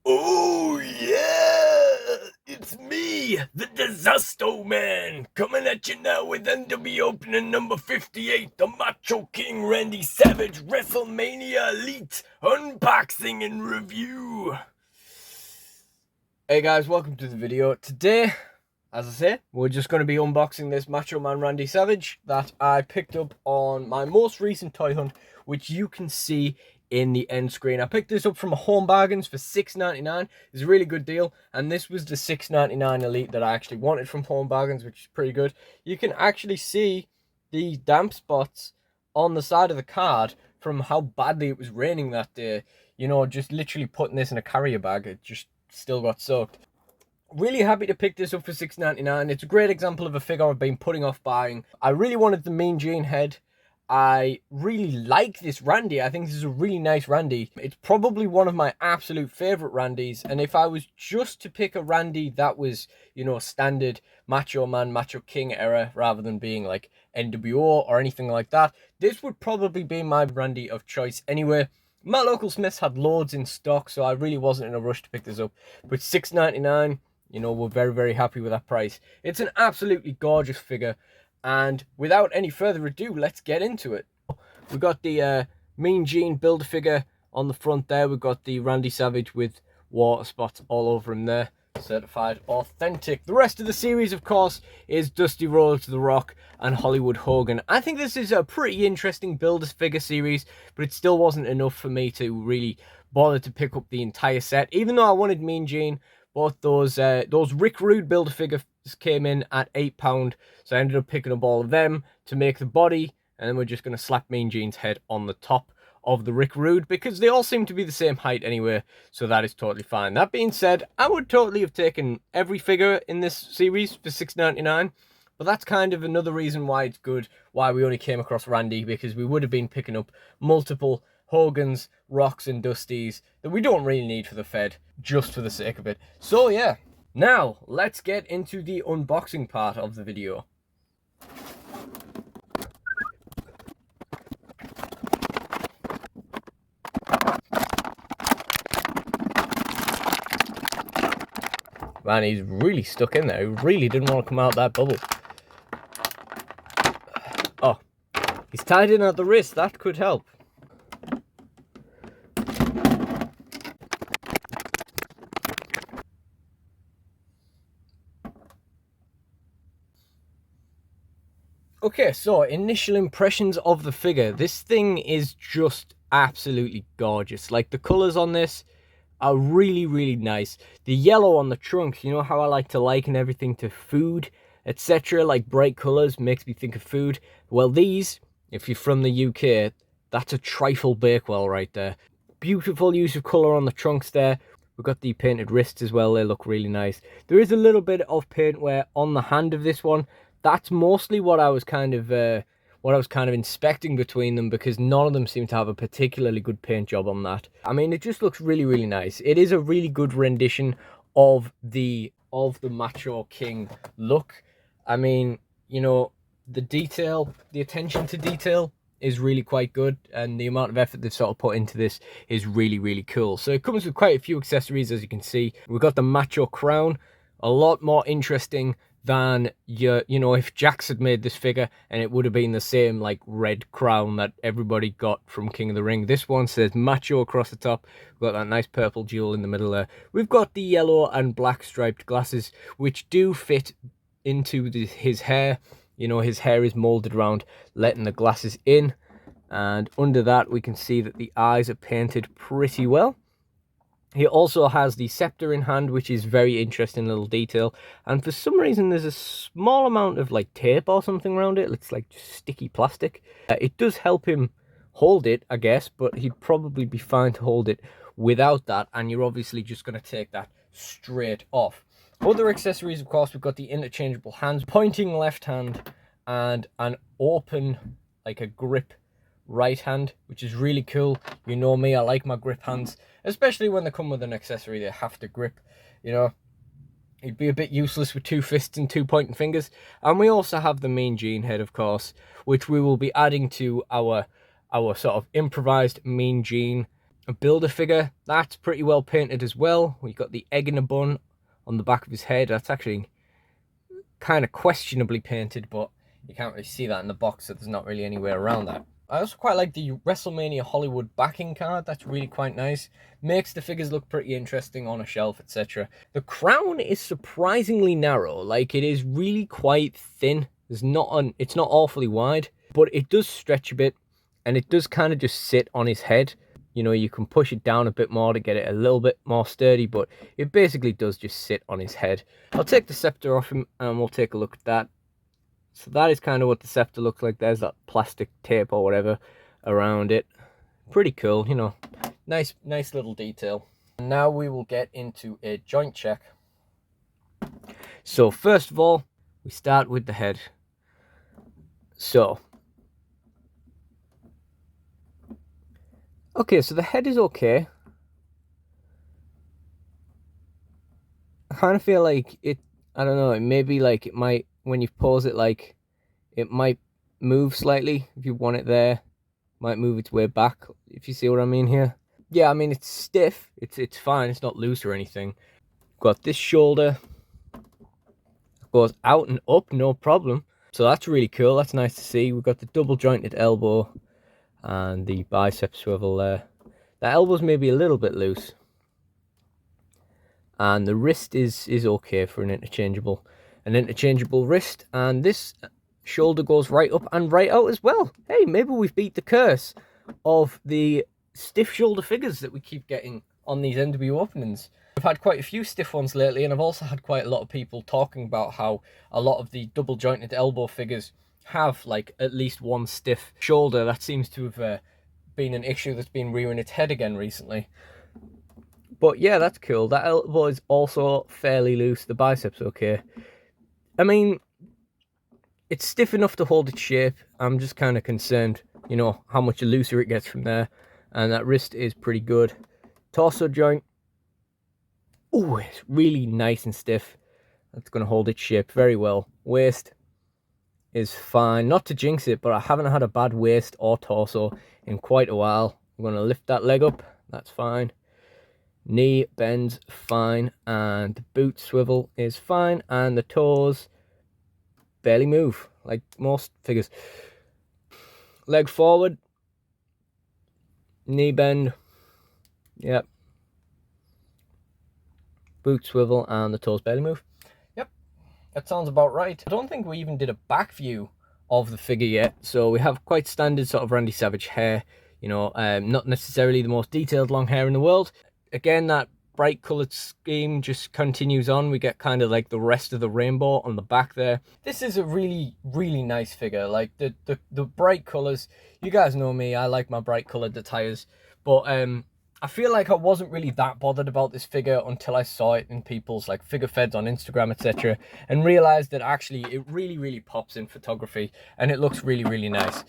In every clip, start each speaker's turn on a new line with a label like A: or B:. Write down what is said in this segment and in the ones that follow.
A: Oh yeah! It's me, the Disaster Man, coming at you now with NWOpening number 58, the Macho King Randy Savage Wrestlemania Elite unboxing and review. Hey guys, welcome to the video. Today, as I say, we're just going to be unboxing this Macho Man Randy Savage that I picked up on my most recent toy hunt, which you can see in the end screen. I picked this up from a Home Bargains for $6.99. It's a really good deal, and this was the $6.99 Elite that I actually wanted from Home Bargains, which is pretty good. You can actually see the damp spots on the side of the card from how badly it was raining that day. You know, just literally putting this in a carrier bag, it just still got soaked. Really happy to pick this up for $6.99. It's a great example of a figure I've been putting off buying. I really wanted the Mean Gene head. I really like this Randy. I think this is a really nice Randy. It's probably one of my absolute favorite Randys, and if I was just to pick a Randy that was, you know, standard Macho Man, Macho King era, rather than being like NWO or anything like that, this would probably be my Randy of choice anyway. My local Smiths had loads in stock, so I really wasn't in a rush to pick this up. But $6.99, you know, we're very, very happy with that price. It's an absolutely gorgeous figure. And without any further ado, let's get into it. We've got the Mean Gene Build-A-Figure on the front there. We've got the Randy Savage with water spots all over him there. Certified authentic. The rest of the series, of course, is Dusty Rhodes, The Rock, and Hollywood Hogan. I think this is a pretty interesting Build-A-Figure series, but it still wasn't enough for me to really bother to pick up the entire set. Even though I wanted Mean Gene, both those Rick Rude Build-A-Figure came in at £8, so I ended up picking up all of them to make the body, and then we're just going to slap Mean Gene's head on the top of the Rick Rude, because they all seem to be the same height anyway, so that is totally fine. That being said, I would totally have taken every figure in this series for $6.99, but that's kind of another reason why it's good, why we only came across Randy, because we would have been picking up multiple Hogans, Rocks, and Dusties that we don't really need for the Fed, just for the sake of it. So yeah, now let's get into the unboxing part of the video. Man, he's really stuck in there. He really didn't want to come out that bubble. Oh, he's tied in at the wrist. That could help. Okay, so initial impressions of the figure. This thing is just absolutely gorgeous. Like, the colors on this are really, really nice. The yellow on the trunk, you know how I like to liken everything to food, etc. Like bright colors makes me think of food. Well, these, if you're from the UK, that's a trifle Bakewell right there. Beautiful use of color on the trunks there. We've got the painted wrists as well. They look really nice. There is a little bit of paint wear on the hand of this one. That's mostly what I was kind of inspecting between them, because none of them seem to have a particularly good paint job on that. I mean, it just looks really, really nice. It is a really good rendition of the Macho King look. I mean, you know, the detail, the attention to detail is really quite good, and the amount of effort they've sort of put into this is really, really cool. So it comes with quite a few accessories, as you can see. We've got the Macho crown, a lot more interesting than you know, if Jax had made this figure and it would have been the same like red crown that everybody got from King of the Ring. This one says Macho across the top. We've got that nice purple jewel in the middle there. We've got the yellow and black striped glasses, which do fit into his hair. You know, his hair is molded around letting the glasses in, and under that we can see that the eyes are painted pretty well. He also has the scepter in hand, which is very interesting little detail. And for some reason, there's a small amount of like tape or something around it. It's like just sticky plastic. It does help him hold it, I guess, but he'd probably be fine to hold it without that. And you're obviously just going to take that straight off. Other accessories, of course, we've got the interchangeable hands, pointing left hand, and an open, like a grip right hand, which is really cool. You know me, I like my grip hands, especially when they come with an accessory they have to grip. You know, it'd be a bit useless with two fists and two pointing fingers. And we also have the Mean Gene head, of course, which we will be adding to our sort of improvised Mean Gene
B: a Build-A-Figure. That's pretty well painted as well. We've got the egg in a bun on the back of his head. That's actually kind of questionably painted, but you can't really see that in the box, so there's not really anywhere around that. I also quite like the Wrestlemania Hollywood backing card. That's really quite nice. Makes the figures look pretty interesting on a shelf, etc. The crown is surprisingly narrow. Like, it is really quite thin. It's not awfully wide, but it does stretch a bit, and it does kind of just sit on his head. You know, you can push it down a bit more to get it a little bit more sturdy, but it basically does just sit on his head. I'll take the scepter off him and we'll take a look at that. So that is kind of what the scepter looks like. There's that plastic tape or whatever around it. Pretty cool, you know. Nice little detail. Now we will get into a joint check. So first of all, we start with the head. So, okay, so the head is okay. I kind of feel like it, I don't know, it may be like it might, when you pause it, like it might move slightly. If you want it there, might move its way back, if you see what I mean here. Yeah, I mean, it's stiff, it's fine, it's not loose or anything. Got this shoulder, goes out and up, no problem. So that's really cool, that's nice to see. We've got the double jointed elbow and the bicep swivel there. The elbow's maybe a little bit loose. And the wrist is okay for an interchangeable wrist. And this shoulder goes right up and right out as well. Hey, maybe we've beat the curse of the stiff shoulder figures that we keep getting on these NWO openings. I've had quite a few stiff ones lately, and I've also had quite a lot of people talking about how a lot of the double jointed elbow figures have like at least one stiff shoulder. That seems to have been an issue that's been rearing its head again recently. But yeah, that's cool. That elbow is also fairly loose. The bicep's okay. I mean, it's stiff enough to hold its shape. I'm just kind of concerned, you know, how much looser it gets from there. And that wrist is pretty good. Torso joint. Oh, it's really nice and stiff. That's going to hold its shape very well. Waist is fine. Not to jinx it, but I haven't had a bad waist or torso in quite a while. I'm going to lift that leg up. That's fine. Knee bends fine, and the boot swivel is fine, and the toes barely move, like most figures. Leg forward, knee bend, yep. Boot swivel, and the toes barely move. Yep, that sounds about right. I don't think we even did a back view of the figure yet, so we have quite standard sort of Randy Savage hair, you know, not necessarily the most detailed long hair in the world. Again, that bright coloured scheme just continues on. We get kind of like the rest of the rainbow on the back there. This is a really, really nice figure. Like the bright colours. You guys know me, I like my bright coloured attires. But I feel like I wasn't really that bothered about this figure until I saw it in people's like figure feds on Instagram, etc. And realised that actually it really, really pops in photography. And it looks really, really nice.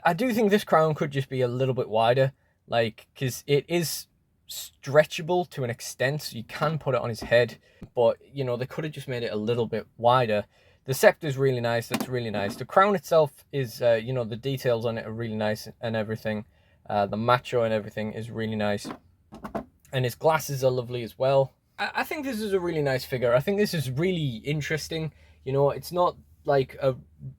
B: I do think this crown could just be a little bit wider. Like, because it is stretchable to an extent, so you can put it on his head, but you know, they could have just made it a little bit wider. The scepter is really nice. That's really nice. The crown itself is you know, the details on it are really nice and everything. The Macho and everything is really nice, and his glasses are lovely as well. I think this is a really nice figure. I think this is really interesting. You know, it's not like a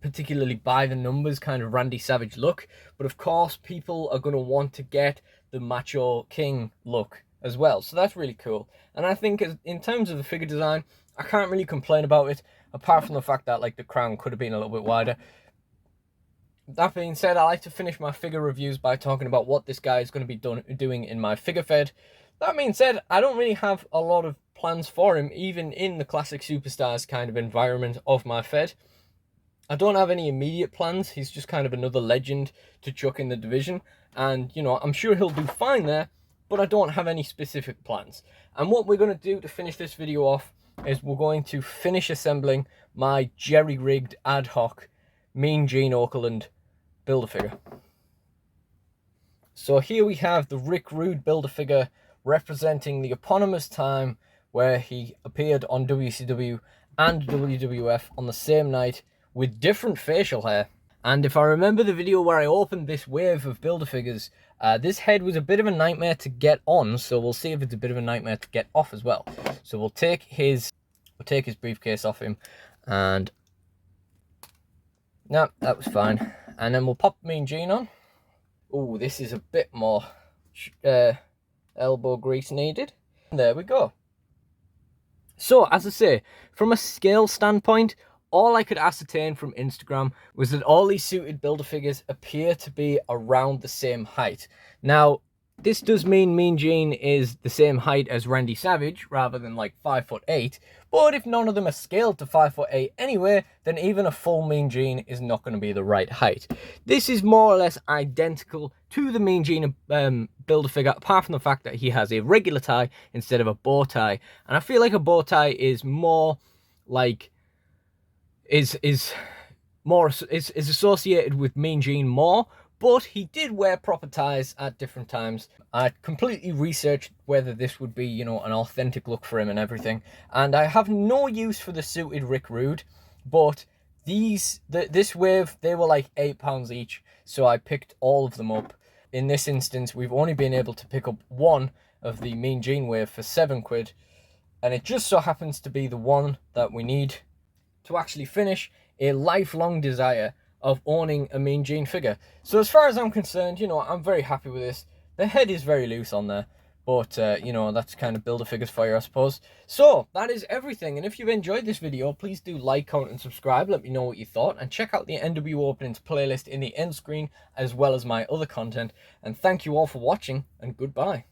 B: particularly by the numbers kind of Randy Savage look, but of course people are going to want to get the Macho King look as well, so that's really cool. And I think in terms of the figure design, I can't really complain about it, apart from the fact that like the crown could have been a little bit wider. That being said, I like to finish my figure reviews by talking about what this guy is going to be doing in my figure fed. That being said, I don't really have a lot of plans for him, even in the classic superstars kind of environment of my fed. I don't have any immediate plans. He's just kind of another legend to chuck in the division. And, you know, I'm sure he'll do fine there, but I don't have any specific plans. And what we're going to do to finish this video off is we're going to finish assembling my jerry-rigged ad hoc Mean Gene Okerlund Build-A-Figure. So here we have the Rick Rude Build-A-Figure representing the eponymous time where he appeared on WCW and WWF on the same night with different facial hair. And if I remember the video where I opened this wave of Build-A-Figures, This head was a bit of a nightmare to get on, so we'll see if it's a bit of a nightmare to get off as well. So we'll take his briefcase off him, and no, that was fine. And then we'll pop Mean Gene on. Oh, this is a bit more elbow grease needed. And there we go. So, as I say, from a scale standpoint, all I could ascertain from Instagram was that all these suited Build-A-Figures appear to be around the same height. Now, this does mean Mean Gene is the same height as Randy Savage, rather than like 5'8", but if none of them are scaled to 5'8" anyway, then even a full Mean Gene is not going to be the right height. This is more or less identical to the Mean Gene Build-A-Figure, apart from the fact that he has a regular tie instead of a bow tie, and I feel like a bow tie is more like is associated with Mean Gene more. But he did wear proper ties at different times. I completely researched whether this would be, you know, an authentic look for him and everything. And I have no use for the suited Rick Rude, but this wave, they were like £8 each. So I picked all of them up. In this instance, we've only been able to pick up one of the Mean Gene wave for £7. And it just so happens to be the one that we need to actually finish a lifelong desire of owning a Mean Gene figure. So as far as I'm concerned, you know, I'm very happy with this. The head is very loose on there, but you know, that's kind of Build-A-Figures for you, I suppose. So that is everything, and if you've enjoyed this video, please do like, comment and subscribe. Let me know what you thought, and check out the NWOpenings playlist in the end screen, as well as my other content. And thank you all for watching, and goodbye.